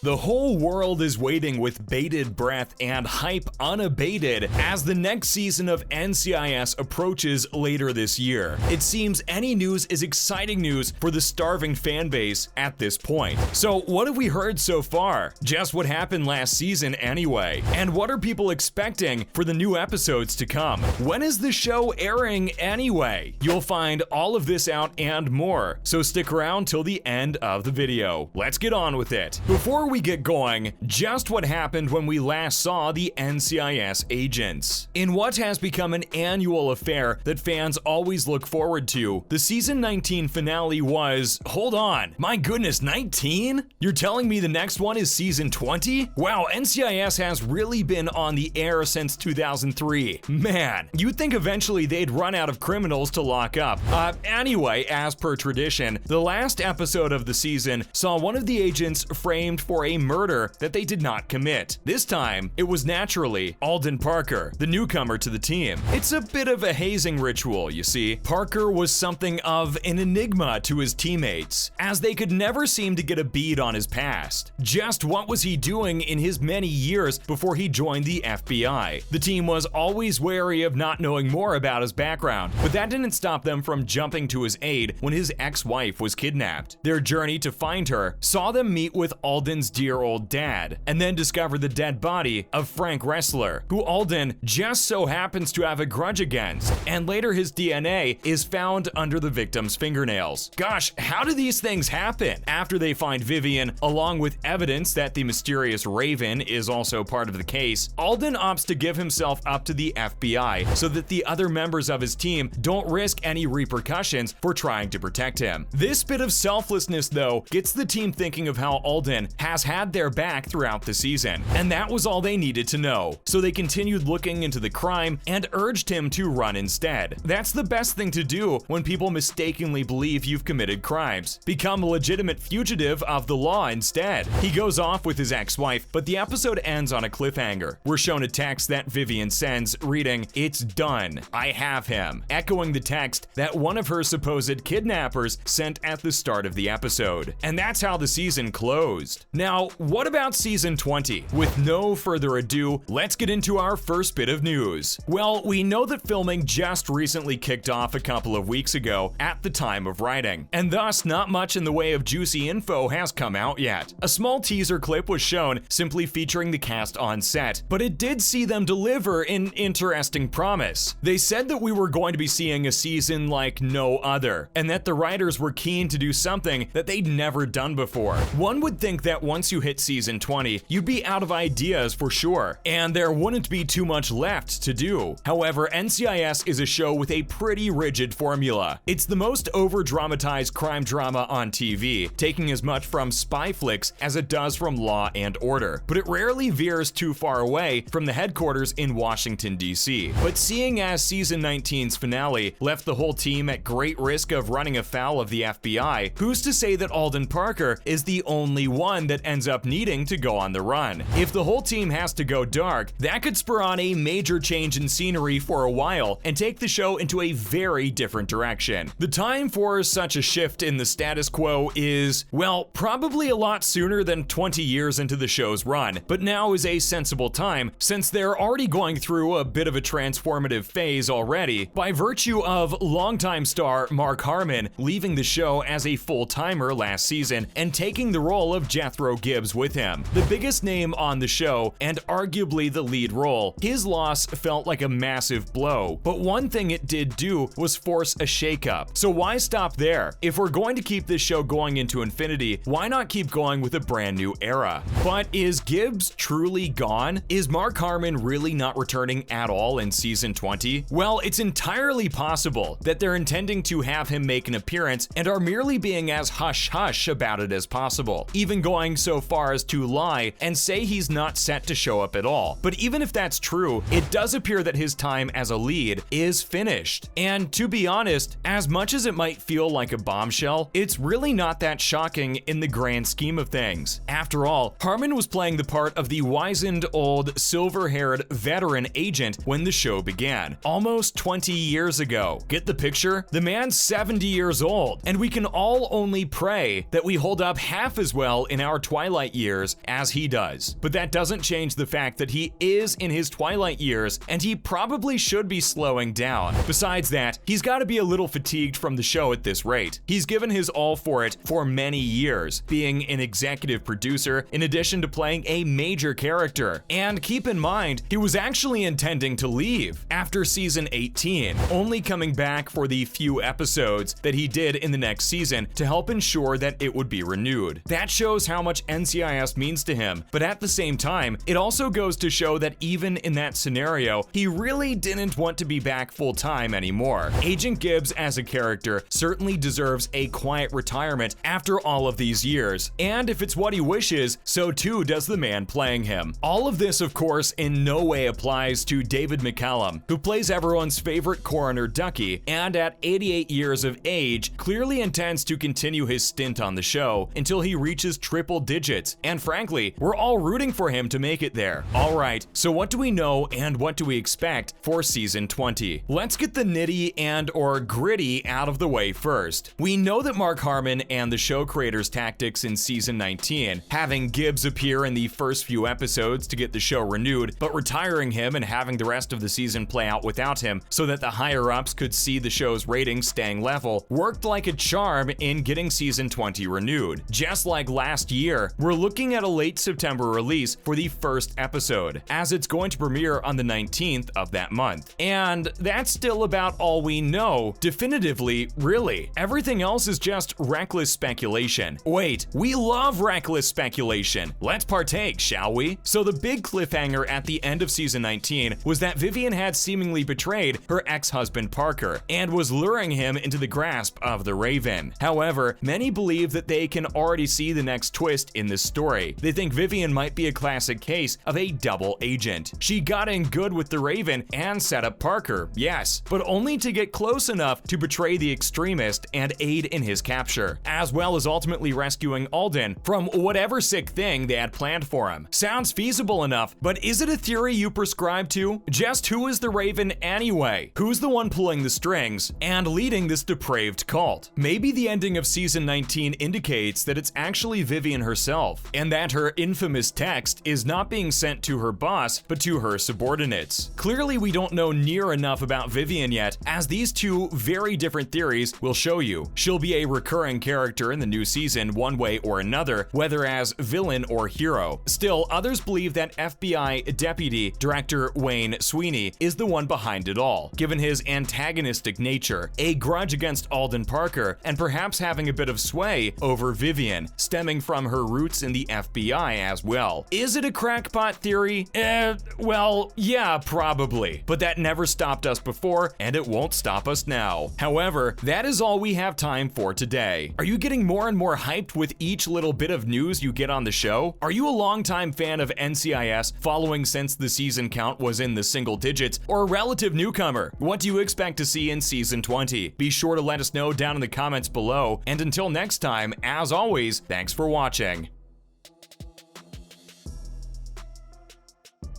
The whole world is waiting with bated breath and hype unabated as the next season of NCIS approaches later this year. It seems any news is exciting news for the starving fan base at this point. So what have we heard so far? Just what happened last season anyway? And what are people expecting for the new episodes to come? When is the show airing anyway? You'll find all of this out and more, so stick around till the end of the video. Let's get on with it. Before we get going, just what happened when we last saw the NCIS agents. In what has become an annual affair that fans always look forward to, the season 19 finale was, hold on, my goodness, 19? You're telling me the next one is season 20? Wow, NCIS has really been on the air since 2003. Man, you'd think eventually they'd run out of criminals to lock up. Anyway, as per tradition, the last episode of the season saw one of the agents framed for a murder that they did not commit. This time, it was naturally Alden Parker, the newcomer to the team. It's a bit of a hazing ritual, you see. Parker was something of an enigma to his teammates, as they could never seem to get a bead on his past. Just what was he doing in his many years before he joined the FBI? The team was always wary of not knowing more about his background, but that didn't stop them from jumping to his aid when his ex-wife was kidnapped. Their journey to find her saw them meet with Alden's dear old dad, and then discover the dead body of Frank Ressler, who Alden just so happens to have a grudge against, and later his DNA is found under the victim's fingernails. Gosh, how do these things happen? After they find Vivian, along with evidence that the mysterious Raven is also part of the case, Alden opts to give himself up to the FBI so that the other members of his team don't risk any repercussions for trying to protect him. This bit of selflessness, though, gets the team thinking of how Alden has had their back throughout the season, and that was all they needed to know. So they continued looking into the crime and urged him to run instead. That's the best thing to do when people mistakenly believe you've committed crimes. Become a legitimate fugitive of the law instead. He goes off with his ex-wife, but the episode ends on a cliffhanger. We're shown a text that Vivian sends reading, "It's done. I have him," echoing the text that one of her supposed kidnappers sent at the start of the episode. And that's how the season closed. Now, what about season 20? With no further ado, let's get into our first bit of news. Well, we know that filming just recently kicked off a couple of weeks ago at the time of writing, and thus not much in the way of juicy info has come out yet. A small teaser clip was shown simply featuring the cast on set, but it did see them deliver an interesting promise. They said that we were going to be seeing a season like no other, and that the writers were keen to do something that they'd never done before. One would think that once you hit season 20, you'd be out of ideas for sure, and there wouldn't be too much left to do. However, NCIS is a show with a pretty rigid formula. It's the most over-dramatized crime drama on TV, taking as much from spy flicks as it does from Law and Order, but it rarely veers too far away from the headquarters in Washington, D.C. But seeing as season 19's finale left the whole team at great risk of running afoul of the FBI, who's to say that Alden Parker is the only one that ends up needing to go on the run? If the whole team has to go dark, that could spur on a major change in scenery for a while and take the show into a very different direction. The time for such a shift in the status quo is, well, probably a lot sooner than 20 years into the show's run, but now is a sensible time since they're already going through a bit of a transformative phase already by virtue of longtime star Mark Harmon leaving the show as a full-timer last season and taking the role of Jethro Gibbs with him. The biggest name on the show and arguably the lead role, his loss felt like a massive blow, but one thing it did do was force a shakeup. So why stop there? If we're going to keep this show going into infinity, why not keep going with a brand new era? But is Gibbs truly gone? Is Mark Harmon really not returning at all in season 20? Well, it's entirely possible that they're intending to have him make an appearance and are merely being as hush-hush about it as possible, even going so far as to lie and say he's not set to show up at all. But even if that's true, it does appear that his time as a lead is finished. And to be honest, as much as it might feel like a bombshell, it's really not that shocking in the grand scheme of things. After all, Harmon was playing the part of the wizened old silver-haired veteran agent when the show began, almost 20 years ago. Get the picture? The man's 70 years old, and we can all only pray that we hold up half as well in our twilight years as he does. But that doesn't change the fact that he is in his twilight years, and he probably should be slowing down. Besides that, he's got to be a little fatigued from the show at this rate. He's given his all for it for many years, being an executive producer in addition to playing a major character. And keep in mind, he was actually intending to leave after season 18, only coming back for the few episodes that he did in the next season to help ensure that it would be renewed. That shows how much NCIS means to him, but at the same time, it also goes to show that even in that scenario, he really didn't want to be back full-time anymore. Agent Gibbs as a character certainly deserves a quiet retirement after all of these years, and if it's what he wishes, so too does the man playing him. All of this, of course, in no way applies to David McCallum, who plays everyone's favorite coroner Ducky, and at 88 years of age, clearly intends to continue his stint on the show until he reaches triple digits, and frankly, we're all rooting for him to make it there. Alright, so what do we know and what do we expect for season 20? Let's get the nitty and or gritty out of the way first. We know that Mark Harmon and the show creators' tactics in season 19, having Gibbs appear in the first few episodes to get the show renewed, but retiring him and having the rest of the season play out without him so that the higher-ups could see the show's ratings staying level, worked like a charm in getting season 20 renewed. Just like last year, we're looking at a late September release for the first episode, as it's going to premiere on the 19th of that month. And that's still about all we know, definitively, really. Everything else is just reckless speculation. Wait, we love reckless speculation. Let's partake, shall we? So the big cliffhanger at the end of season 19 was that Vivian had seemingly betrayed her ex-husband Parker and was luring him into the grasp of the Raven. However, many believe that they can already see the next twist in this story. They think Vivian might be a classic case of a double agent. She got in good with the Raven and set up Parker, yes, but only to get close enough to betray the extremist and aid in his capture, as well as ultimately rescuing Alden from whatever sick thing they had planned for him. Sounds feasible enough, but is it a theory you prescribe to? Just who is the Raven anyway? Who's the one pulling the strings and leading this depraved cult? Maybe the ending of season 19 indicates that it's actually Vivian herself, and that her infamous text is not being sent to her boss, but to her subordinates. Clearly, we don't know near enough about Vivian yet, as these two very different theories will show you. She'll be a recurring character in the new season one way or another, whether as villain or hero. Still, others believe that FBI Deputy Director Wayne Sweeney is the one behind it all, given his antagonistic nature, a grudge against Alden Parker, and perhaps having a bit of sway over Vivian, stemming from her roots in the FBI as well. Is it a crackpot theory? Well, yeah, probably. But that never stopped us before, and it won't stop us now. However, that is all we have time for today. Are you getting more and more hyped with each little bit of news you get on the show? Are you a longtime fan of NCIS, following since the season count was in the single digits, or a relative newcomer? What do you expect to see in season 20? Be sure to let us know down in the comments below, and until next time, as always, thanks for watching.